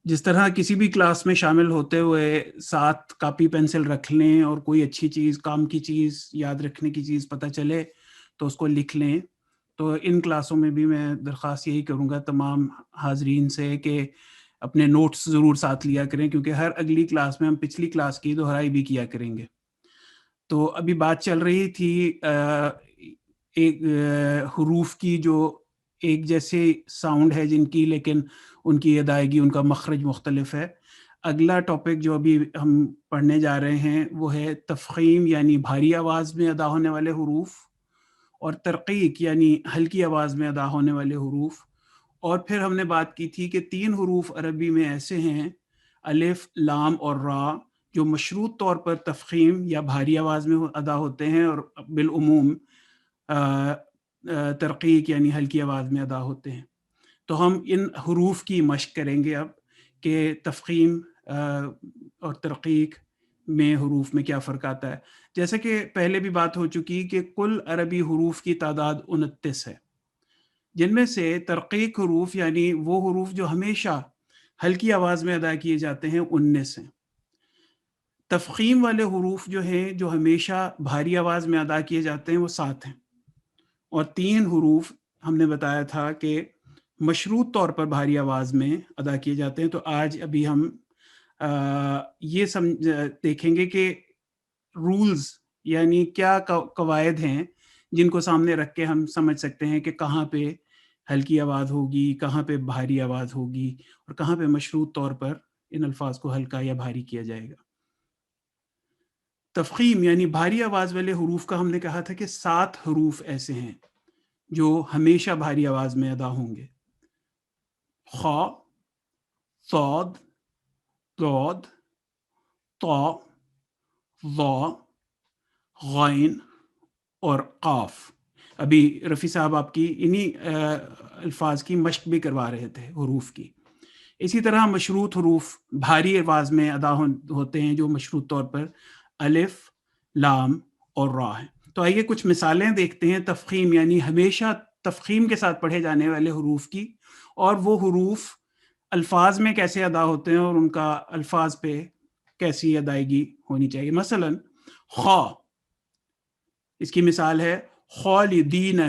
جس طرح کسی بھی کلاس میں شامل ہوتے ہوئے ساتھ کاپی پینسل رکھ لیں اور کوئی اچھی چیز, کام کی چیز, یاد رکھنے کی چیز پتہ چلے تو اس کو لکھ لیں, تو ان کلاسوں میں بھی میں درخواست یہی کروں گا تمام حاضرین سے کہ اپنے نوٹس ضرور ساتھ لیا کریں، کیونکہ ہر اگلی کلاس میں ہم پچھلی کلاس کی دہرائی بھی کیا کریں گے. تو ابھی بات چل رہی تھی ایک حروف کی جو ایک جیسے ساؤنڈ ہے جن کی، لیکن ان کی ادائیگی، ان کا مخرج مختلف ہے. اگلا ٹاپک جو ابھی ہم پڑھنے جا رہے ہیں وہ ہے تفخیم، یعنی بھاری آواز میں ادا ہونے والے حروف، اور ترقیق یعنی ہلکی آواز میں ادا ہونے والے حروف. اور پھر ہم نے بات کی تھی کہ 3 حروف عربی میں ایسے ہیں، الف، لام اور را، جو مشروط طور پر تفخیم یا بھاری آواز میں ادا ہوتے ہیں اور بالعموم ترقیق یعنی ہلکی آواز میں ادا ہوتے ہیں. تو ہم ان حروف کی مشق کریں گے اب کہ تفخیم اور ترقیق میں حروف میں کیا فرق آتا ہے. جیسے کہ پہلے بھی بات ہو چکی کہ کل عربی حروف کی تعداد 29 ہے، جن میں سے ترقیق حروف یعنی وہ حروف جو ہمیشہ ہلکی آواز میں ادا کیے جاتے ہیں 19 ہیں. تفخیم والے حروف جو ہیں جو ہمیشہ بھاری آواز میں ادا کیے جاتے ہیں وہ 7 ہیں. اور 3 حروف ہم نے بتایا تھا کہ مشروط طور پر بھاری آواز میں ادا کیے جاتے ہیں. تو آج ابھی ہم یہ دیکھیں گے کہ رولز یعنی کیا قواعد ہیں جن کو سامنے رکھ کے ہم سمجھ سکتے ہیں کہ کہاں پہ ہلکی آواز ہوگی، کہاں پہ بھاری آواز ہوگی، اور کہاں پہ مشروط طور پر ان الفاظ کو ہلکا یا بھاری کیا جائے گا. تفخیم یعنی بھاری آواز والے حروف کا ہم نے کہا تھا کہ 7 حروف ایسے ہیں جو ہمیشہ بھاری آواز میں ادا ہوں گے: خا، صاد، ضاد، طا، ظا، غین اور قاف. ابھی رفیع صاحب آپ کی انہی الفاظ کی مشق بھی کروا رہے تھے حروف کی. اسی طرح مشروط حروف بھاری آواز میں ادا ہوتے ہیں جو مشروط طور پر الف، لام اور را ہیں. تو آئیے کچھ مثالیں دیکھتے ہیں تفخیم یعنی ہمیشہ تفخیم کے ساتھ پڑھے جانے والے حروف کی، اور وہ حروف الفاظ میں کیسے ادا ہوتے ہیں اور ان کا الفاظ پہ کیسی ادائیگی ہونی چاہیے. مثلا خا، اس کی مثال ہے خالدین.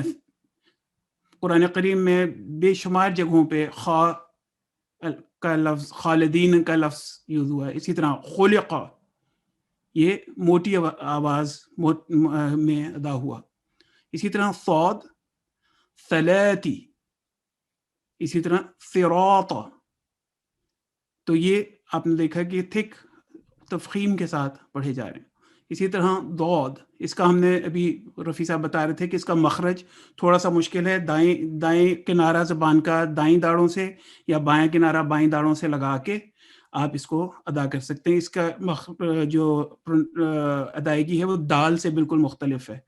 قرآن کریم میں بے شمار جگہوں پہ خا کا لفظ، خالدین کا لفظ یوز ہوا ہے. اسی طرح خلق، یہ موٹی آواز میں ادا ہوا. اسی طرح صاد، ثلاثی. اسی طرح صراط. تو یہ آپ نے دیکھا کہ تھک تفخیم کے ساتھ پڑھے جا رہے ہیں. اسی طرح ضاد، اس کا ہم نے ابھی رفیع صاحب بتا رہے تھے کہ اس کا مخرج تھوڑا سا مشکل ہے. دائیں کنارہ زبان کا دائیں داڑوں سے یا بائیں کنارہ بائیں داڑوں سے لگا کے آپ اس کو ادا کر سکتے ہیں. اس کا جو ادائیگی ہے وہ دال سے بالکل مختلف ہے.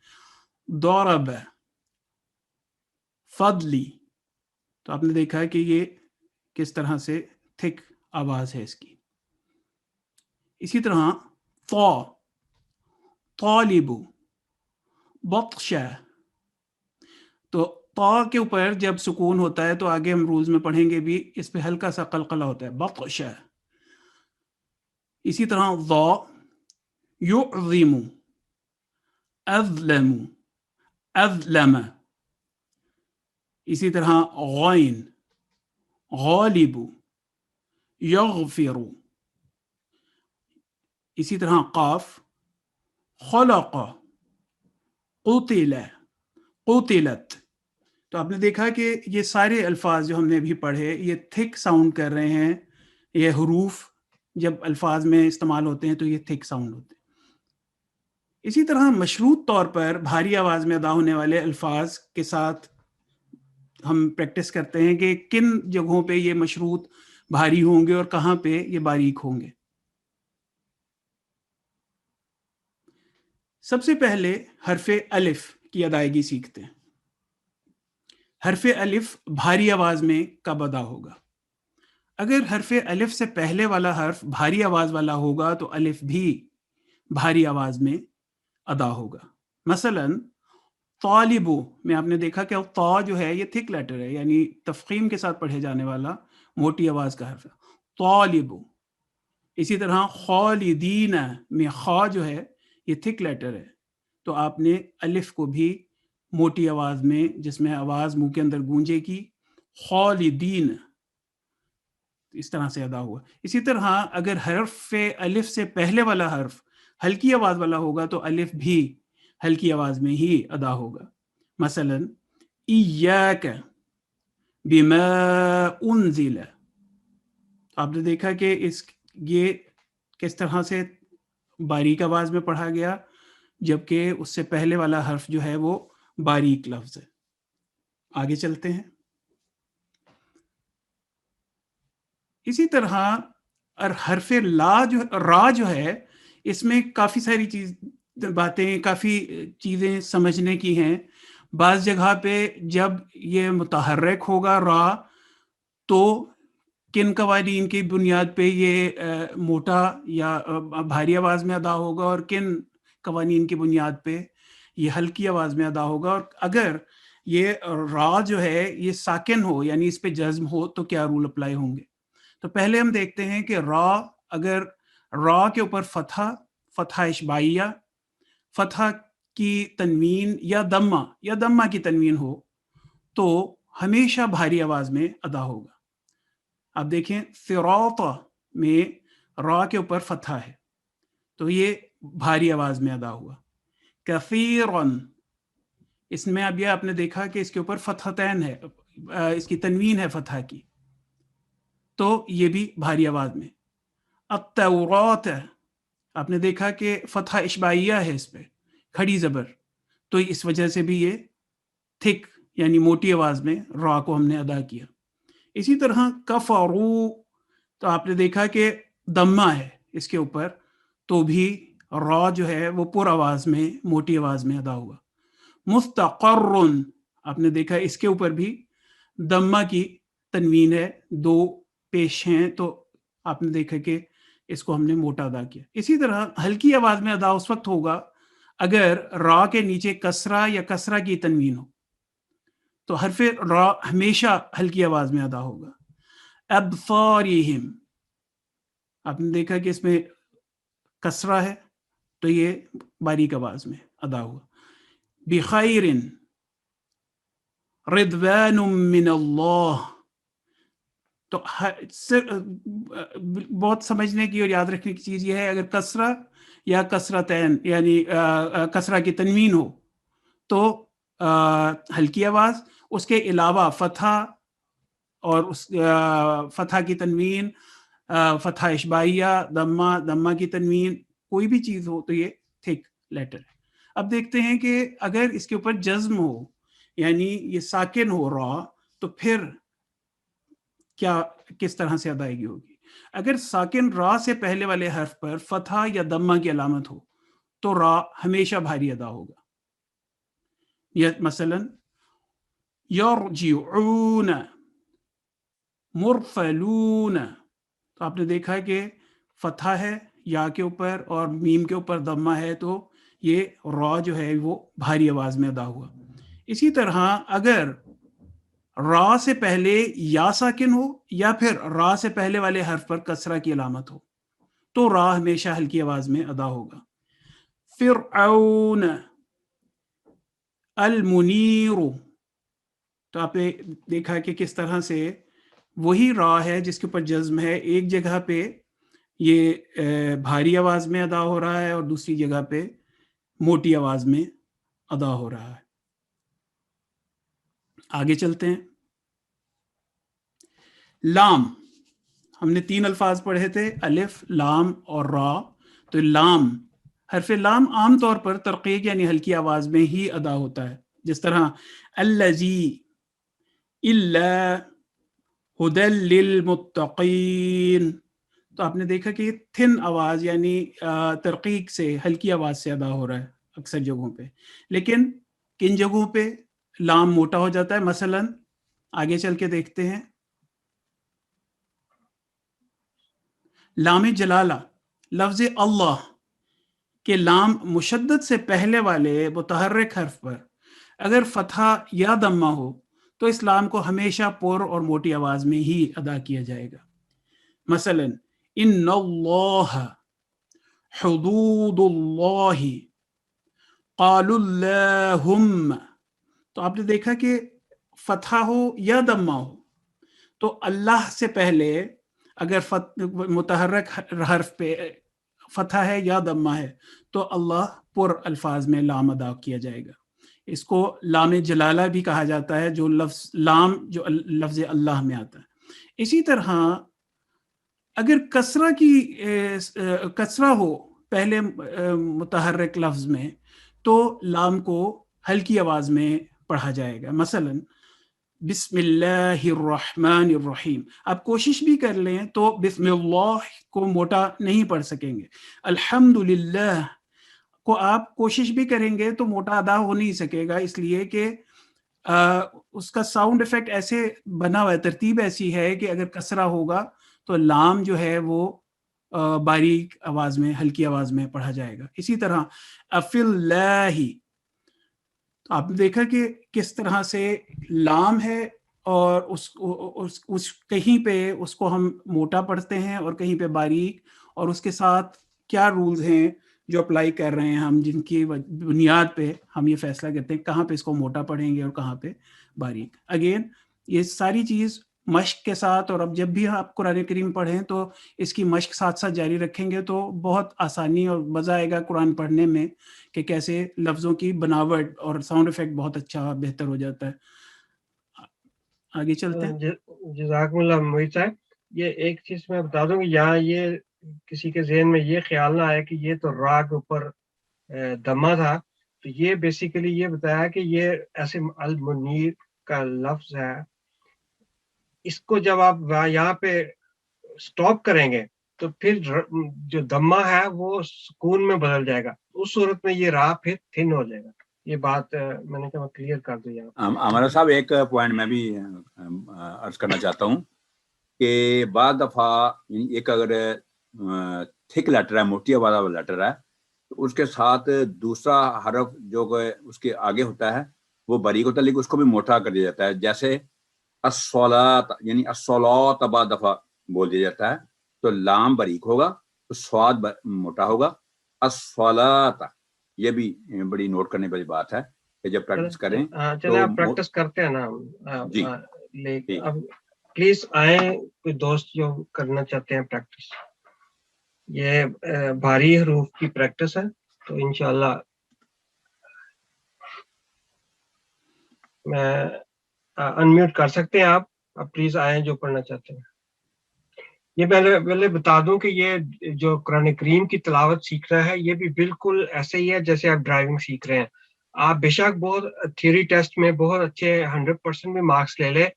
ضرب، فضلی. تو آپ نے دیکھا ہے کہ یہ کس طرح سے تھک آواز ہے اس کی. اسی طرح طا، طالب، بطشہ. تو طا کے اوپر جب سکون ہوتا ہے تو آگے ہم رولز میں پڑھیں گے بھی اس پہ ہلکا سا قلقلہ ہوتا ہے، بطشہ. اسی طرح ضا، یعظم، اظلم، اظلم. اسی طرح غین، غالب، یغفر. اسی طرح قاف، خلق، قتل، قتلت. تو آپ نے دیکھا کہ یہ سارے الفاظ جو ہم نے ابھی پڑھے یہ تھک ساؤنڈ کر رہے ہیں. یہ حروف جب الفاظ میں استعمال ہوتے ہیں تو یہ تھک ساؤنڈ ہوتے ہیں. اسی طرح مشروط طور پر بھاری آواز میں ادا ہونے والے الفاظ کے ساتھ ہم پریکٹس کرتے ہیں کہ کن جگہوں پہ یہ مشروط بھاری ہوں گے اور کہاں پہ یہ باریک ہوں گے. سب سے پہلے حرف الف کی ادائیگی سیکھتے ہیں. حرف الف بھاری آواز میں کب ادا ہوگا؟ اگر حرف الف سے پہلے والا حرف بھاری آواز والا ہوگا تو الف بھی بھاری آواز میں ادا ہوگا. مثلا طالبو میں آپ نے دیکھا کہ طا جو ہے یہ تھک لیٹر ہے، یعنی تفخیم کے ساتھ پڑھے جانے والا موٹی آواز کا حرف ہے، طالبو. اسی طرح خالدین میں خا جو ہے یہ تھک لیٹر ہے، تو آپ نے الف کو بھی موٹی آواز میں جس میں آواز منہ کے اندر گونجے کی. خالدین اس طرح سے ادا ہوا. اسی طرح اگر حرف الف سے پہلے والا حرف ہلکی آواز والا ہوگا تو الف بھی ہلکی آواز میں ہی ادا ہوگا. مثلا ایاک بما انزل، آپ نے دیکھا کہ یہ کس طرح سے باریک آواز میں پڑھا گیا، جبکہ اس سے پہلے والا حرف جو ہے وہ باریک لفظ ہے. آگے چلتے ہیں. اسی طرح حرف را جو ہے، اس میں کافی ساری کافی چیزیں سمجھنے کی ہیں. بعض جگہ پہ جب یہ متحرک ہوگا را، تو کن قوانین کی بنیاد پہ یہ موٹا یا بھاری آواز میں ادا ہوگا، اور کن قوانین کی بنیاد پہ یہ ہلکی آواز میں ادا ہوگا. اور اگر یہ را جو ہے یہ ساکن ہو یعنی اس پہ جزم ہو تو کیا رول اپلائی ہوں گے. تو پہلے ہم دیکھتے ہیں کہ اگر را کے اوپر فتحہ اشباعیہ، فتحہ کی تنوین یا دمہ کی تنوین ہو تو ہمیشہ بھاری آواز میں ادا ہوگا. اب دیکھیں صراط میں را کے اوپر فتحہ ہے تو یہ بھاری آواز میں ادا ہوا. کثیرن، اس میں اب یہ آپ نے دیکھا کہ اس کے اوپر فتحتین ہے، اس کی تنوین ہے فتحہ کی، تو یہ بھی بھاری آواز میں. التورات، آپ نے دیکھا کہ فتحہ اشباعیہ ہے اس پہ، کھڑی زبر، تو اس وجہ سے بھی یہ تھک یعنی موٹی آواز میں را کو ہم نے ادا کیا. اسی طرح کفرو، تو آپ نے دیکھا کہ دمہ ہے اس کے اوپر، تو بھی را جو ہے وہ پر آواز میں موٹی آواز میں ادا ہوا. مستقرن، آپ نے دیکھا اس کے اوپر بھی دمہ کی تنوین ہے، دو پیش ہیں، تو آپ نے دیکھا کہ اس کو ہم نے موٹا ادا کیا. اسی طرح ہلکی آواز میں ادا اس وقت ہوگا اگر را کے نیچے کسرہ یا کسرہ کی تنوین ہو، تو حرف را ہمیشہ ہلکی آواز میں ادا ہوگا. ابصارہم، آپ نے دیکھا کہ اس میں کسرہ ہے تو یہ باریک آواز میں ادا ہوا. بخیر رضوان من اللہ، تو بہت سمجھنے کی اور یاد رکھنے کی چیز یہ ہے، اگر کسرہ یا کسرتین یعنی کسرہ کی تنوین ہو تو ہلکی آواز، اس کے علاوہ فتحہ اور اس فتحہ کی تنوین، فتحہ اشباعیہ، دمہ کی تنوین، کوئی بھی چیز ہو تو یہ تھک لیٹر ہے. اب دیکھتے ہیں کہ اگر اس کے اوپر جزم ہو یعنی یہ ساکن ہو را، تو پھر کیا کس طرح سے ادائیگی ہوگی. اگر ساکن را سے پہلے والے حرف پر فتحہ یا دمہ کی علامت ہو تو را ہمیشہ بھاری ادا ہوگا. مثلا یرجعون، مرسلون، تو آپ نے دیکھا کہ فتحہ ہے یا کے اوپر اور میم کے اوپر دمہ ہے، تو یہ را جو ہے وہ بھاری آواز میں ادا ہوا. اسی طرح اگر را سے پہلے یا ساکن ہو یا پھر را سے پہلے والے حرف پر کسرہ کی علامت ہو تو را ہمیشہ ہلکی آواز میں ادا ہوگا. فرعون، المنیر، تو آپ نے دیکھا کہ کس طرح سے وہی را ہے جس کے اوپر جزم ہے، ایک جگہ پہ یہ بھاری آواز میں ادا ہو رہا ہے اور دوسری جگہ پہ موٹی آواز میں ادا ہو رہا ہے. آگے چلتے ہیں. لام، ہم نے 3 الفاظ پڑھے تھے، الف، لام اور را. تو لام، حرف لام عام طور پر ترقیق یعنی ہلکی آواز میں ہی ادا ہوتا ہے، جس طرح الذی، الا، ھدی للمتقین. تو آپ نے دیکھا کہ یہ تھن آواز یعنی ترقیق سے ہلکی آواز سے ادا ہو رہا ہے اکثر جگہوں پہ، لیکن کن جگہوں پہ لام موٹا ہو جاتا ہے. مثلا آگے چل کے دیکھتے ہیں. لام جلالہ، لفظ اللہ کے لام مشدد سے پہلے والے متحرک حرف پر اگر فتحہ یا دمہ ہو تو اس لام کو ہمیشہ پر اور موٹی آواز میں ہی ادا کیا جائے گا. مثلا ان اللہ، حدود اللہ، قالوا اللہم، تو آپ نے دیکھا کہ فتحہ ہو یا دمہ ہو تو اللہ سے پہلے اگر متحرک حرف پہ فتحہ ہے یا دمہ ہے تو اللہ پر الفاظ میں لام ادا کیا جائے گا. اس کو لام جلالہ بھی کہا جاتا ہے، جو لفظ لام جو لفظ اللہ میں آتا ہے. اسی طرح اگر کسرہ ہو پہلے متحرک لفظ میں تو لام کو ہلکی آواز میں پڑھا جائے گا. مثلا بسم اللہ الرحمن الرحیم، آپ کوشش بھی کر لیں تو بسم اللہ کو موٹا نہیں پڑھ سکیں گے. الحمدللہ کو آپ کوشش بھی کریں گے تو موٹا ادا ہو نہیں سکے گا، اس لیے کہ اس کا ساؤنڈ ایفیکٹ ایسے بنا ہوا ہے، ترتیب ایسی ہے کہ اگر کسرہ ہوگا تو لام جو ہے وہ باریک آواز میں ہلکی آواز میں پڑھا جائے گا. اسی طرح افی اللہ، تو آپ نے دیکھا کہ کس طرح سے لام ہے اور اس کہیں پہ اس کو ہم موٹا پڑھتے ہیں اور کہیں پہ باریک، اور اس کے ساتھ کیا رولز ہیں جو اپلائی کر رہے ہیں ہم، جن کی بنیاد پہ ہم یہ فیصلہ کرتے ہیں کہاں پہ اس کو موٹا پڑھیں گے اور کہاں پہ باریک. اگین یہ ساری چیز مشق کے ساتھ، اور اب جب بھی آپ قرآن کریم پڑھیں تو اس کی مشق ساتھ ساتھ جاری رکھیں گے تو بہت آسانی اور مزہ آئے گا قرآن پڑھنے میں کہ کیسے لفظوں کی بناوٹ اور ساؤنڈ ایفیکٹ بہت اچھا بہتر ہو جاتا ہے. آگے چلتے ہیں. جزاکم اللہ محیط صاحب. یہ ایک چیز میں بتا دوں کہ یہاں یہ کسی کے ذہن میں یہ خیال نہ آیا کہ یہ تو را کے اوپر دمہ تھا، تو یہ بیسیکلی یہ بتایا کہ یہ ایسے المنیر کا لفظ ہے، اس کو جب آپ یہاں پہ سٹاپ کریں گے تو پھر جو دمہ ہے وہ سکون میں بدل جائے گا، اس صورت میں یہ را پھر تھن ہو جائے گا. یہ بات میں نے کہا کلیئر کر دوں. یہاں ہمارا صاحب ایک پوائنٹ میں بھی عرض کرنا چاہتا ہوں کہ بعض دفعہ ایک اگر تھک لیٹر ہے، موٹی آواز والا لیٹر ہے، تو اس کے ساتھ دوسرا حرف جو اس کے آگے ہوتا ہے وہ باریک ہوتا ہے، لیکن اس کو بھی موٹا کر دیا جاتا ہے. جیسے الصلاۃ، یعنی الصلاۃ بعض دفعہ بول دیا جاتا ہے تو لام باریک ہوگا تو صاد موٹا ہوگا. الصلاۃ، یہ بھی بڑی نوٹ کرنے والی بات ہے کہ جب پریکٹس کریں چلے آپ پریکٹس کرتے ہیں نا جی. اب پلیز آئیں کوئی دوست جو کرنا چاہتے ہیں پریکٹس، یہ بھاری حروف کی پریکٹس ہے تو انشاءاللہ میں انمیوٹ کر سکتے ہیں آپ. اب پلیز آئیں جو پڑھنا چاہتے ہیں. یہ پہلے بتا دوں کہ یہ جو قرآن کریم کی تلاوت سیکھ رہا ہے یہ بھی بالکل ایسے ہی ہے جیسے آپ ڈرائیونگ سیکھ رہے ہیں. آپ بے شک بہت تھیوری ٹیسٹ میں بہت اچھے 100% بھی مارکس لے لیں،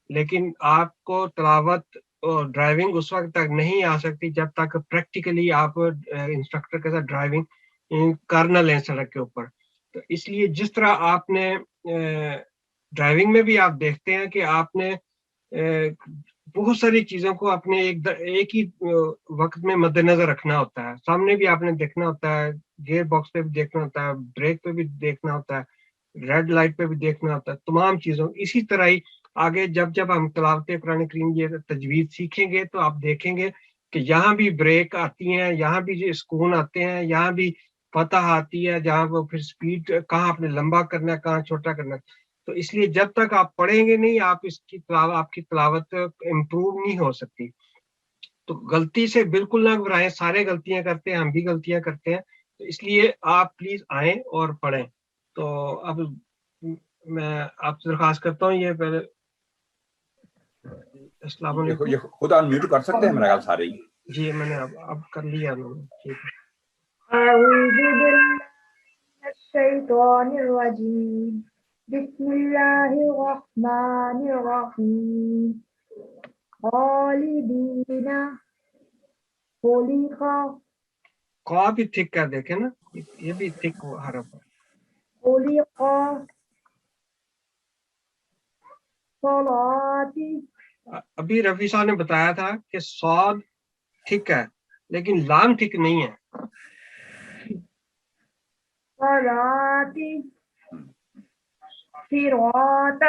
لیکن آپ کو تلاوت اور ڈرائیونگ اس وقت تک نہیں آ سکتی جب تک پریکٹیکلی آپ انسٹرکٹر کے ساتھ ڈرائیونگ کر نہ لیں سڑک کے اوپر. تو اس لیے جس طرح آپ نے ڈرائیونگ میں بھی آپ دیکھتے ہیں کہ آپ نے بہت ساری چیزوں کو اپنے ایک ہی وقت میں مد نظر رکھنا ہوتا ہے. سامنے بھی آپ نے دیکھنا ہوتا ہے، گیئر باکس پہ بھی دیکھنا ہوتا ہے، بریک پہ بھی دیکھنا ہوتا ہے، ریڈ لائٹ پہ بھی دیکھنا ہوتا ہے، تمام چیزوں. اسی طرح ہی آگے جب ہم تلاوت قرآن کریم یہ تجوید سیکھیں گے تو آپ دیکھیں گے کہ یہاں بھی بریک آتی ہیں، یہاں بھی سکون آتے ہیں، یہاں بھی فتح آتی ہے، جہاں وہ پھر سپیڈ کہاں آپ نے لمبا کرنا ہے کہاں چھوٹا کرنا ہے. تو اس لیے جب تک آپ پڑھیں گے نہیں آپ کی تلاوت امپروو نہیں ہو سکتی. تو غلطی سے بالکل نہ گھبرائیں، سارے غلطیاں کرتے ہیں، ہم بھی غلطیاں کرتے ہیں. تو اس لیے آپ پلیز آئیں اور پڑھیں. تو اب میں آپ سے درخواست کرتا ہوں، یہ پہلے السلام علیکم. یہ خود انمیوٹ کر سکتے ہیں میرا خیال سارے ہی. جی میں نے اب کر لیا. ٹھیک ہے. أعوذ بالله من الشيطان الرجيم بسم الله الرحمن الرحيم خالدين خلق قا بھی تھک کر دیکھیں نا، یہ بھی تھک حرف ہے. خلق صلاة ابھی رفیع صاحب نے بتایا تھا کہ صاد ٹھیک ہے لیکن لام ٹھیک نہیں ہے. صلاة صراط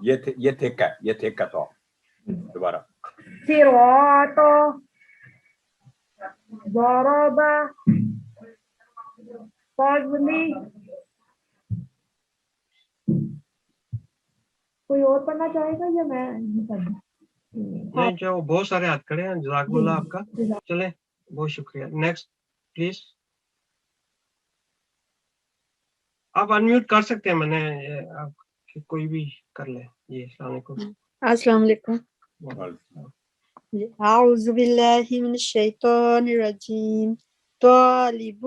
یہ تھک ہے، یہ تھک ہے. تو دوبارہ صراط ضرب فضلی کوئی اور پڑھنا چاہے گا یا میں یہ پڑھ دوں؟ نہیں جو بہت سارے ہاتھ کھڑے ہیں, جزاک اللہ آپ کا, جزاک چلیں بہت شکریہ. Next please. آپ انمیوٹ کر سکتے ہیں, میں نے آپ کوئی بھی کر لیں. جی السلام علیکم. السلام علیکم. اعوذ باللہ من الشیطان الرجیم. طالب.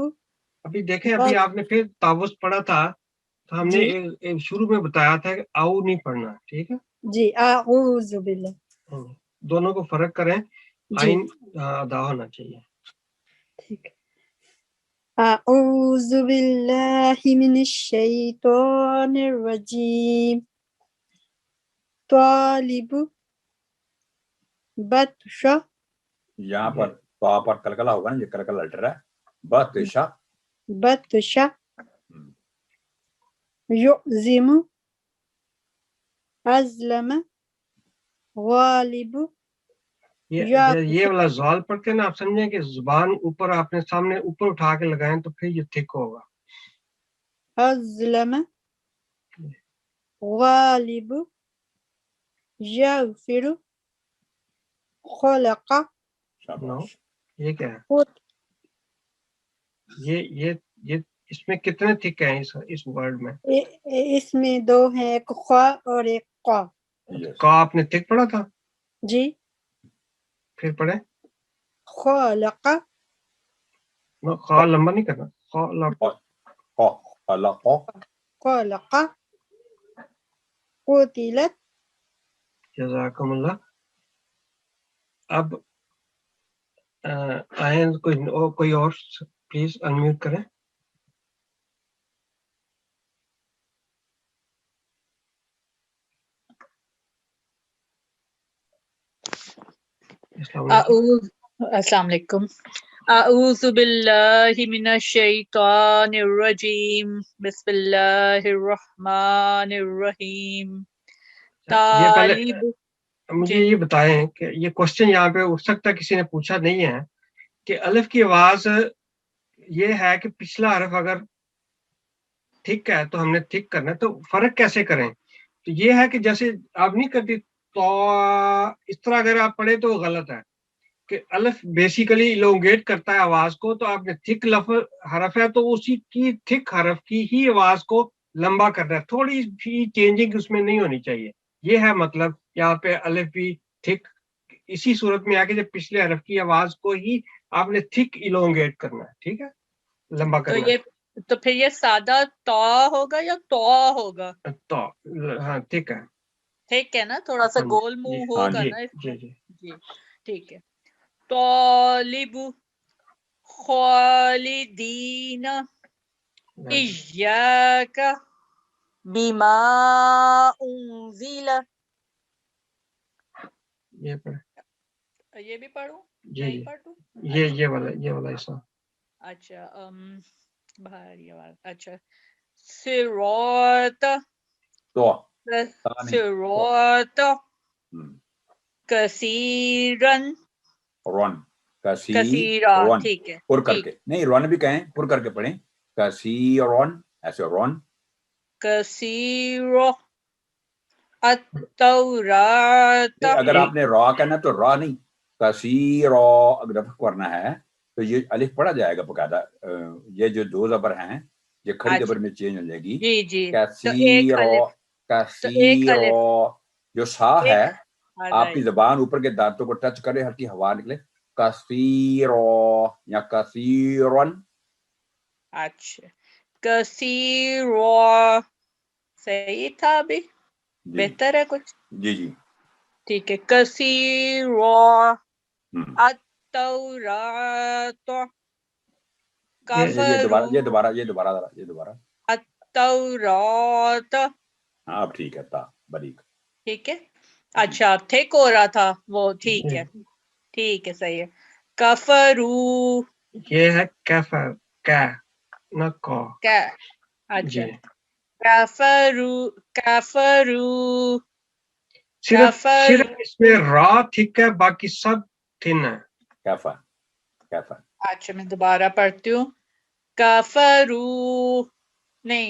ابھی دیکھیں, ابھی آپ نے پھر تعوذ پڑھا تھا, تو ہم نے ایک شروع میں بتایا تھا کہ آؤ نہیں پڑھنا, ٹھیک ہے جی اعوذ باللہ. دونوں کو فرق کریں, جی آئین ادا ہونا چاہیے. ٹھیک. اعوذ باللہ من الشیطان الرجیم. طالب. بطشہ. یہاں پر تو پر کلکلا ہوگا نا, یہ کلکلا الٹر ہے. بطشہ. بطشہ. یعظم. ازلم. غالب. یہ والا زوال پڑھتے ہیں نا, آپ سمجھیں کہ زبان اوپر آپ نے سامنے اوپر اٹھا کے لگائیں تو پھر یہ تھک ہوگا. ازلم. غالب. یغفر. خلق. نو, یہ کیا ہے؟ یہ اس میں کتنے تھک ہیں اس ورڈ میں؟ اس میں دو ہیں, ایک خا اور ایک قا. کا آپ نے تھک پڑھا تھا؟ جی. پھر پڑھیں. خلق. خا لمبا نہیں کرنا. خلق. خلق. قتلت. جزاکم اللہ. اب آئیں کوئی اور پلیز انمیوٹ کریں. السلام علیکم. اعوذ باللہ من الشیطان الرجیم. بسم اللہ الرحمن الرحیم. یہ پہلے طالب. مجھے یہ بتائیں کہ یہ کوشچن یہاں پہ اٹھ سکتا ہے, کسی نے پوچھا نہیں ہے, کہ الف کی آواز یہ ہے کہ پچھلا حرف اگر ٹھیک ہے تو ہم نے ٹھیک کرنا ہے, تو فرق کیسے کریں؟ تو یہ ہے کہ جیسے آپ نہیں کرتی تو اس طرح اگر آپ پڑھیں تو غلط ہے, کہ الف بیسیکلی الونگیٹ کرتا ہے آواز کو, تو آپ نے تھک حرف ہے تو اسی کی تھک حرف کی ہی آواز کو لمبا کرنا ہے, تھوڑی سی چینجنگ اس میں نہیں ہونی چاہیے. یہ ہے مطلب یہاں پہ الف بھی تھک اسی صورت میں آ کے جب پچھلے حرف کی آواز کو ہی آپ نے تھک الونگیٹ کرنا ہے, ٹھیک ہے, لمبا کرنا ہے. تو پھر یہ سادہ تو ہوگا یا تو ہوگا؟ تو ہاں ٹھیک ہے, ٹھیک ہے نا, تھوڑا سا گول منہ ہوگا نا. جی ٹھیک ہے. طالب. خالدین. ایاک. بما انزل. یہ بھی پڑھوں؟ نہیں پڑھوں؟ یہ والا ایسا. اچھا بھاری آواز. اچھا. صراط. صراط. کثیرن. رون. کثیرا. ٹھیک ہے. پر کر کے نہیں, رون بھی کہیں, پر کر کے پڑھیں. کثیرن ایسے رون. کثیرو. التورات. اگر آپ نے را کہنا تو را نہیں, کثیرو اگر رفع کرنا ہے تو یہ الف پڑھا جائے گا باقاعدہ. یہ جو دو زبر ہیں یہ کھڑی زبر میں چینج ہو جائے گی. جی جی. کثیرو. کثیرو جو سا ہے آپ کی زبان اوپر کے دانتوں کو ٹچ کرے, ہلکی ہوا نکلے. کثیرو یا کثیرن. اچھا. کثیرو صحیح تھا ابھی؟ بہتر ہے کچھ؟ جی جی ٹھیک ہے. کثیرو. التورات. یہ دوبارہ. التورات. ہاں اب ٹھیک ہے, تا باریک. ٹھیک ہے. اچھا ٹھیک ہو رہا تھا وہ, ٹھیک ہے ٹھیک ہے صحیح ہے. کفرو. یہ ہے کفر کا نہ کو. اچھا. کفرو. کفرو. صرف اس میں را ٹھیک ہے, باقی سب تھن ہے. کفر. کفر. اچھا میں دوبارہ پڑھتی ہوں. کفرو نہیں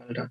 Well done.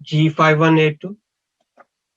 G5182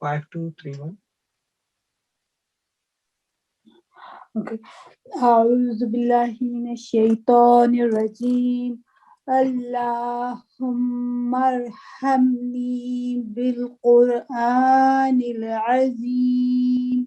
5231 Okay. A'udhu billahi minash shaitanir rajim. Allahumma arhamni bil Qur'anil azim.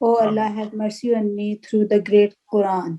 Oh Allah, have mercy on me through the great Quran.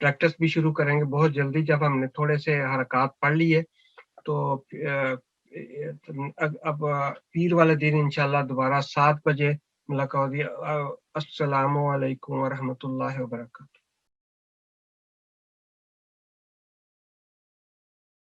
Practice بھی شروع کریں گے بہت جلدی. جب ہم نے تھوڑے سے حرکات پڑھ لیے تو اب پیر والے دن انشاءاللہ دوبارہ 7 بجے ملاقات ہوگی. السلام علیکم ورحمۃ اللہ وبرکاتہ.